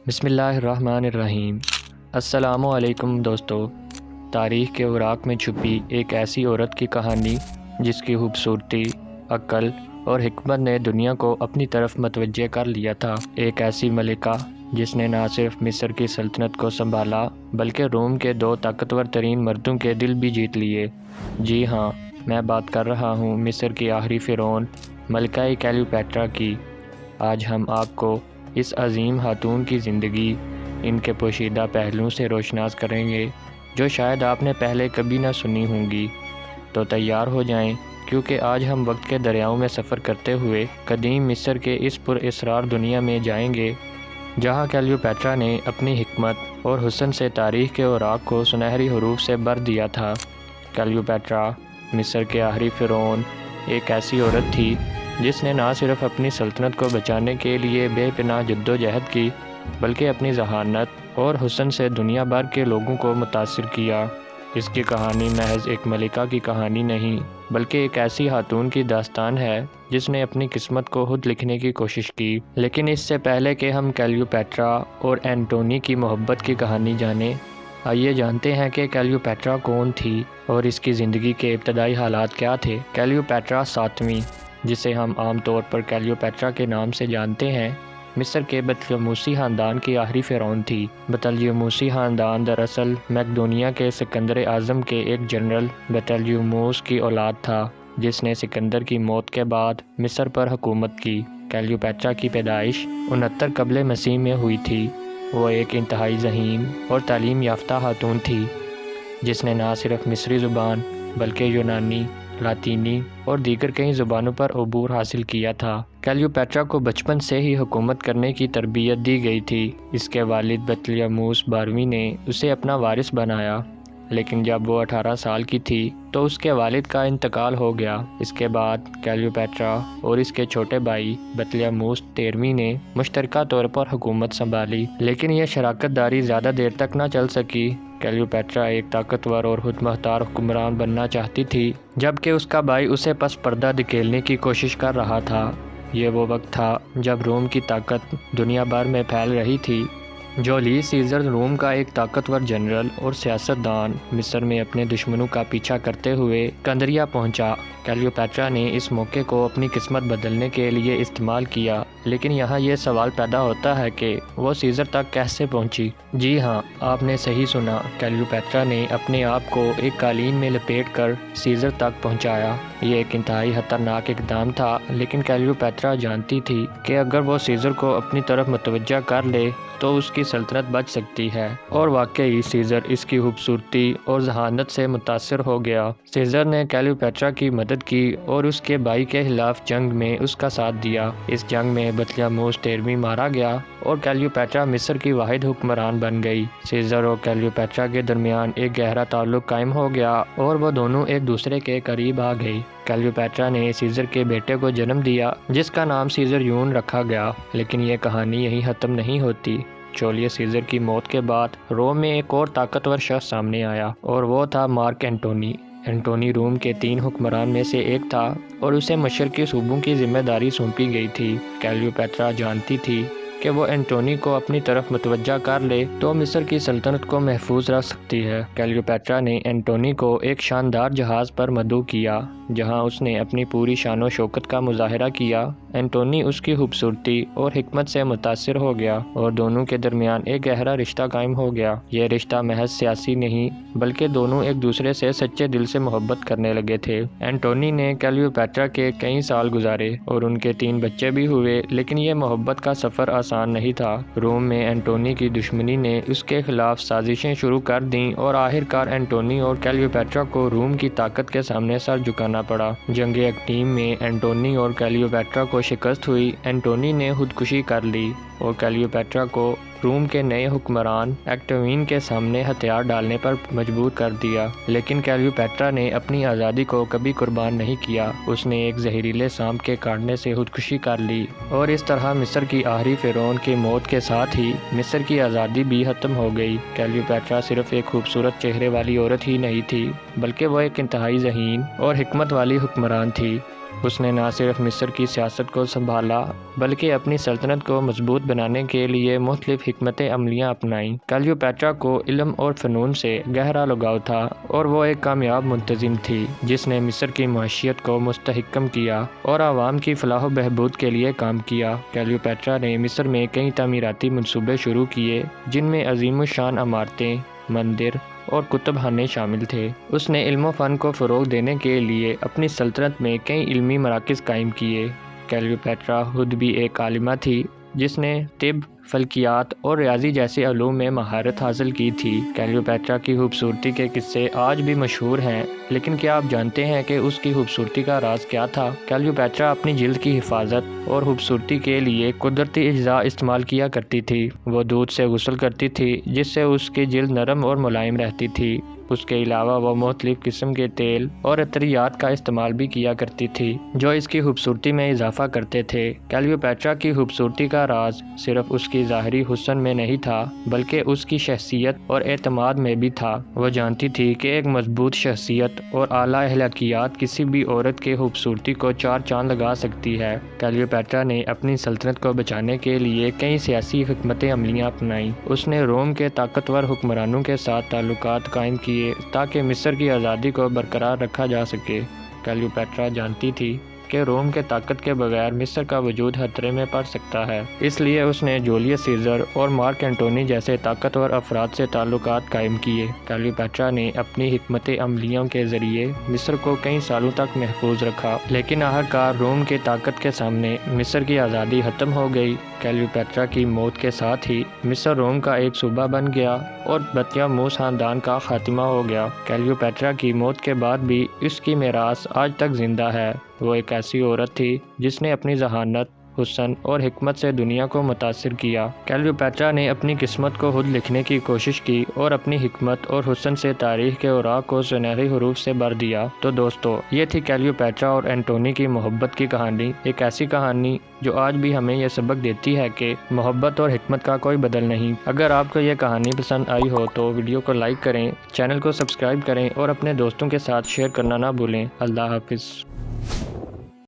بسم اللہ الرحمن الرحیم۔ السلام علیکم دوستو۔ تاریخ کے اوراق میں چھپی ایک ایسی عورت کی کہانی جس کی خوبصورتی، عقل اور حکمت نے دنیا کو اپنی طرف متوجہ کر لیا تھا۔ ایک ایسی ملکہ جس نے نہ صرف مصر کی سلطنت کو سنبھالا بلکہ روم کے دو طاقتور ترین مردوں کے دل بھی جیت لیے۔ جی ہاں، میں بات کر رہا ہوں مصر کی آخری فرعون ملکہ کلیوپیٹرا کی۔ آج ہم آپ کو اس عظیم خاتون کی زندگی، ان کے پوشیدہ پہلوؤں سے روشناس کریں گے جو شاید آپ نے پہلے کبھی نہ سنی ہوں گی۔ تو تیار ہو جائیں، کیونکہ آج ہم وقت کے دریاؤں میں سفر کرتے ہوئے قدیم مصر کے اس پر اسرار دنیا میں جائیں گے جہاں کلیوپیٹرا نے اپنی حکمت اور حسن سے تاریخ کے اوراق کو سنہری حروف سے بھر دیا تھا۔ کلیوپیٹرا مصر کے آخری فرعون ایک ایسی عورت تھی جس نے نہ صرف اپنی سلطنت کو بچانے کے لیے بے پناہ جدوجہد کی بلکہ اپنی ذہانت اور حسن سے دنیا بھر کے لوگوں کو متاثر کیا۔ اس کی کہانی محض ایک ملکہ کی کہانی نہیں بلکہ ایک ایسی خاتون کی داستان ہے جس نے اپنی قسمت کو خود لکھنے کی کوشش کی۔ لیکن اس سے پہلے کہ ہم کلیوپیٹرا اور اینٹونی کی محبت کی کہانی جانیں، آئیے جانتے ہیں کہ کلیوپیٹرا کون تھی اور اس کی زندگی کے ابتدائی حالات کیا تھے۔ کلیوپیٹرا ساتویں، جسے ہم عام طور پر کلیوپیٹرا کے نام سے جانتے ہیں، مصر کے بطلیموسی خاندان کی آخری فرعون تھی۔ بطلیموسی خاندان دراصل میقدونیہ کے سکندر اعظم کے ایک جنرل بطلیموس کی اولاد تھا جس نے سکندر کی موت کے بعد مصر پر حکومت کی۔ کلیوپیٹرا کی پیدائش 69 قبل مسیح میں ہوئی تھی۔ وہ ایک انتہائی ذہین اور تعلیم یافتہ خاتون تھی جس نے نہ صرف مصری زبان بلکہ یونانی، لاطینی اور دیگر کئی زبانوں پر عبور حاصل کیا تھا۔ کلیوپیٹرا کو بچپن سے ہی حکومت کرنے کی تربیت دی گئی تھی۔ اس کے والد بطلیموس 12ویں نے اسے اپنا وارث بنایا، لیکن جب وہ 18 سال کی تھی تو اس کے والد کا انتقال ہو گیا۔ اس کے بعد کلیوپیٹرا اور اس کے چھوٹے بھائی بطلیموس 13ویں نے مشترکہ طور پر حکومت سنبھالی، لیکن یہ شراکت داری زیادہ دیر تک نہ چل سکی۔ کلیوپیٹرا ایک طاقتور اور خود مختار حکمران بننا چاہتی تھی، جبکہ اس کا بھائی اسے پس پردہ دھکیلنے کی کوشش کر رہا تھا۔ یہ وہ وقت تھا جب روم کی طاقت دنیا بھر میں پھیل رہی تھی۔ جولیس سیزر روم کا ایک طاقتور جنرل اور سیاست دان مصر میں اپنے دشمنوں کا پیچھا کرتے ہوئے اسکندریہ پہنچا۔ کلیوپیٹرا نے اس موقع کو اپنی قسمت بدلنے کے لیے استعمال کیا، لیکن یہاں یہ سوال پیدا ہوتا ہے کہ وہ سیزر تک کیسے پہنچی؟ جی ہاں، آپ نے صحیح سنا، کلیوپیٹرا نے اپنے آپ کو ایک قالین میں لپیٹ کر سیزر تک پہنچایا۔ یہ ایک انتہائی خطرناک اقدام تھا، لیکن کلیوپیٹرا جانتی تھی کہ اگر وہ سیزر کو اپنی طرف متوجہ کر لے تو اس کی سلطنت بچ سکتی ہے، اور واقعی سیزر اس کی خوبصورتی اور ذہانت سے متاثر ہو گیا۔ سیزر نے کلیوپیٹرا کی مدد کی اور اس کے بھائی کے خلاف جنگ میں اس کا ساتھ دیا۔ اس جنگ میں بطلیموس 13ویں مارا گیا اور کلیوپیٹرا مصر کی واحد حکمران بن گئی۔ سیزر اور کلیوپیٹرا کے درمیان ایک گہرا تعلق قائم ہو گیا اور وہ دونوں ایک دوسرے کے قریب آ گئی۔ کلیوپیٹرا نے سیزر کے بیٹے کو جنم دیا جس کا نام سیزر یون رکھا گیا، لیکن یہ کہانی یہیں ختم نہیں ہوتی۔ جولیس سیزر کی موت کے بعد روم میں ایک اور طاقتور شخص سامنے آیا اور وہ تھا مارک اینٹونی۔ اینٹونی روم کے 3 حکمران میں سے ایک تھا اور اسے مشرقی صوبوں کی ذمہ داری سونپی گئی تھی۔ کلیوپیٹرا جانتی تھی کہ وہ اینٹونی کو اپنی طرف متوجہ کر لے تو مصر کی سلطنت کو محفوظ رکھ سکتی ہے۔ کلیوپیٹرا نے اینٹونی کو ایک شاندار جہاز پر مدعو کیا جہاں اس نے اپنی پوری شان و شوکت کا مظاہرہ کیا۔ اینٹونی اس کی خوبصورتی اور حکمت سے متاثر ہو گیا اور دونوں کے درمیان ایک گہرا رشتہ قائم ہو گیا۔ یہ رشتہ محض سیاسی نہیں بلکہ دونوں ایک دوسرے سے سچے دل سے محبت کرنے لگے تھے۔ اینٹونی نے کلیوپیٹرا کے کئی سال گزارے اور ان کے 3 بچے بھی ہوئے، لیکن یہ محبت کا سفر آسان نہیں تھا۔ روم میں اینٹونی کی دشمنی نے اس کے خلاف سازشیں شروع کر دیں اور آخرکار اینٹونی اور کلیوپیٹرا کو روم کی طاقت کے سامنے سر جھکانا پڑا۔ جنگ اکتیم میں اینٹونی اور کلیوپیٹرا کو شکست ہوئی۔ اینٹونی نے خودکشی کر لی اور کلیوپیٹرا کو روم کے نئے حکمران ایکٹوین کے سامنے ہتھیار ڈالنے پر مجبور کر دیا، لیکن کلیوپیٹرا نے اپنی آزادی کو کبھی قربان نہیں کیا۔ اس نے ایک زہریلے سانپ کے کاٹنے سے خودکشی کر لی اور اس طرح مصر کی آخری فرعون کی موت کے ساتھ ہی مصر کی آزادی بھی ختم ہو گئی۔ کلیوپیٹرا صرف ایک خوبصورت چہرے والی عورت ہی نہیں تھی بلکہ وہ ایک انتہائی ذہین اور حکمت والی حکمران تھی۔ اس نے نہ صرف مصر کی سیاست کو سنبھالا بلکہ اپنی سلطنت کو مضبوط بنانے کے لیے مختلف حکمت عملیاں اپنائیں۔ کلیوپیٹرا کو علم اور فنون سے گہرا لگاؤ تھا اور وہ ایک کامیاب منتظم تھی جس نے مصر کی معیشت کو مستحکم کیا اور عوام کی فلاح و بہبود کے لیے کام کیا۔ کلیوپیٹرا نے مصر میں کئی تعمیراتی منصوبے شروع کیے جن میں عظیم الشان عمارتیں، مندر اور کتب خانے شامل تھے۔ اس نے علم و فن کو فروغ دینے کے لیے اپنی سلطنت میں کئی علمی مراکز قائم کیے۔ کلیوپیٹرا خود بھی ایک عالمہ تھی جس نے طب، فلکیات اور ریاضی جیسے علوم میں مہارت حاصل کی تھی۔ کلیوپیٹرا کی خوبصورتی کے قصے آج بھی مشہور ہیں، لیکن کیا آپ جانتے ہیں کہ اس کی خوبصورتی کا راز کیا تھا؟ کلیوپیٹرا اپنی جلد کی حفاظت اور خوبصورتی کے لیے قدرتی اجزاء استعمال کیا کرتی تھی۔ وہ دودھ سے غسل کرتی تھی جس سے اس کی جلد نرم اور ملائم رہتی تھی۔ اس کے علاوہ وہ مختلف قسم کے تیل اور عطریات کا استعمال بھی کیا کرتی تھی جو اس کی خوبصورتی میں اضافہ کرتے تھے۔ کلیوپیٹرا کی خوبصورتی کا راز صرف اس کی ظاہری حسن میں نہیں تھا بلکہ اس کی شخصیت اور اعتماد میں بھی تھا۔ وہ جانتی تھی کہ ایک مضبوط شخصیت اور اعلیٰ اخلاقیات کسی بھی عورت کی خوبصورتی کو چار چاند لگا سکتی ہے۔ کلیوپیٹرا نے اپنی سلطنت کو بچانے کے لیے کئی سیاسی حکمت عملیاں اپنائیں۔ اس نے روم کے طاقتور حکمرانوں کے ساتھ تعلقات قائم کیے تاکہ مصر کی آزادی کو برقرار رکھا جا سکے۔ کلیوپیٹرا جانتی تھی کہ روم کے طاقت کے بغیر مصر کا وجود خطرے میں پڑ سکتا ہے، اس لیے اس نے جولیس سیزر اور مارک اینٹونی جیسے طاقتور افراد سے تعلقات قائم کیے۔ کلیوپیٹرا نے اپنی حکمت عملیوں کے ذریعے مصر کو کئی سالوں تک محفوظ رکھا، لیکن آخرکار روم کی طاقت کے سامنے مصر کی آزادی ختم ہو گئی۔ کلیوپیٹرا کی موت کے ساتھ ہی مصر روم کا ایک صوبہ بن گیا اور بطلیموس خاندان کا خاتمہ ہو گیا۔ کلیوپیٹرا کی موت کے بعد بھی اس کی میراث آج تک زندہ ہے۔ وہ ایک ایسی عورت تھی جس نے اپنی ذہانت، حسن اور حکمت سے دنیا کو متاثر کیا۔ کلیوپیٹرا نے اپنی قسمت کو خود لکھنے کی کوشش کی اور اپنی حکمت اور حسن سے تاریخ کے اوراق کو سنہری حروف سے بھر دیا۔ تو دوستو، یہ تھی کلیوپیٹرا اور اینٹونی کی محبت کی کہانی، ایک ایسی کہانی جو آج بھی ہمیں یہ سبق دیتی ہے کہ محبت اور حکمت کا کوئی بدل نہیں۔ اگر آپ کو یہ کہانی پسند آئی ہو تو ویڈیو کو لائک کریں، چینل کو سبسکرائب کریں اور اپنے دوستوں کے ساتھ شیئر کرنا نہ بھولیں۔ اللہ حافظ۔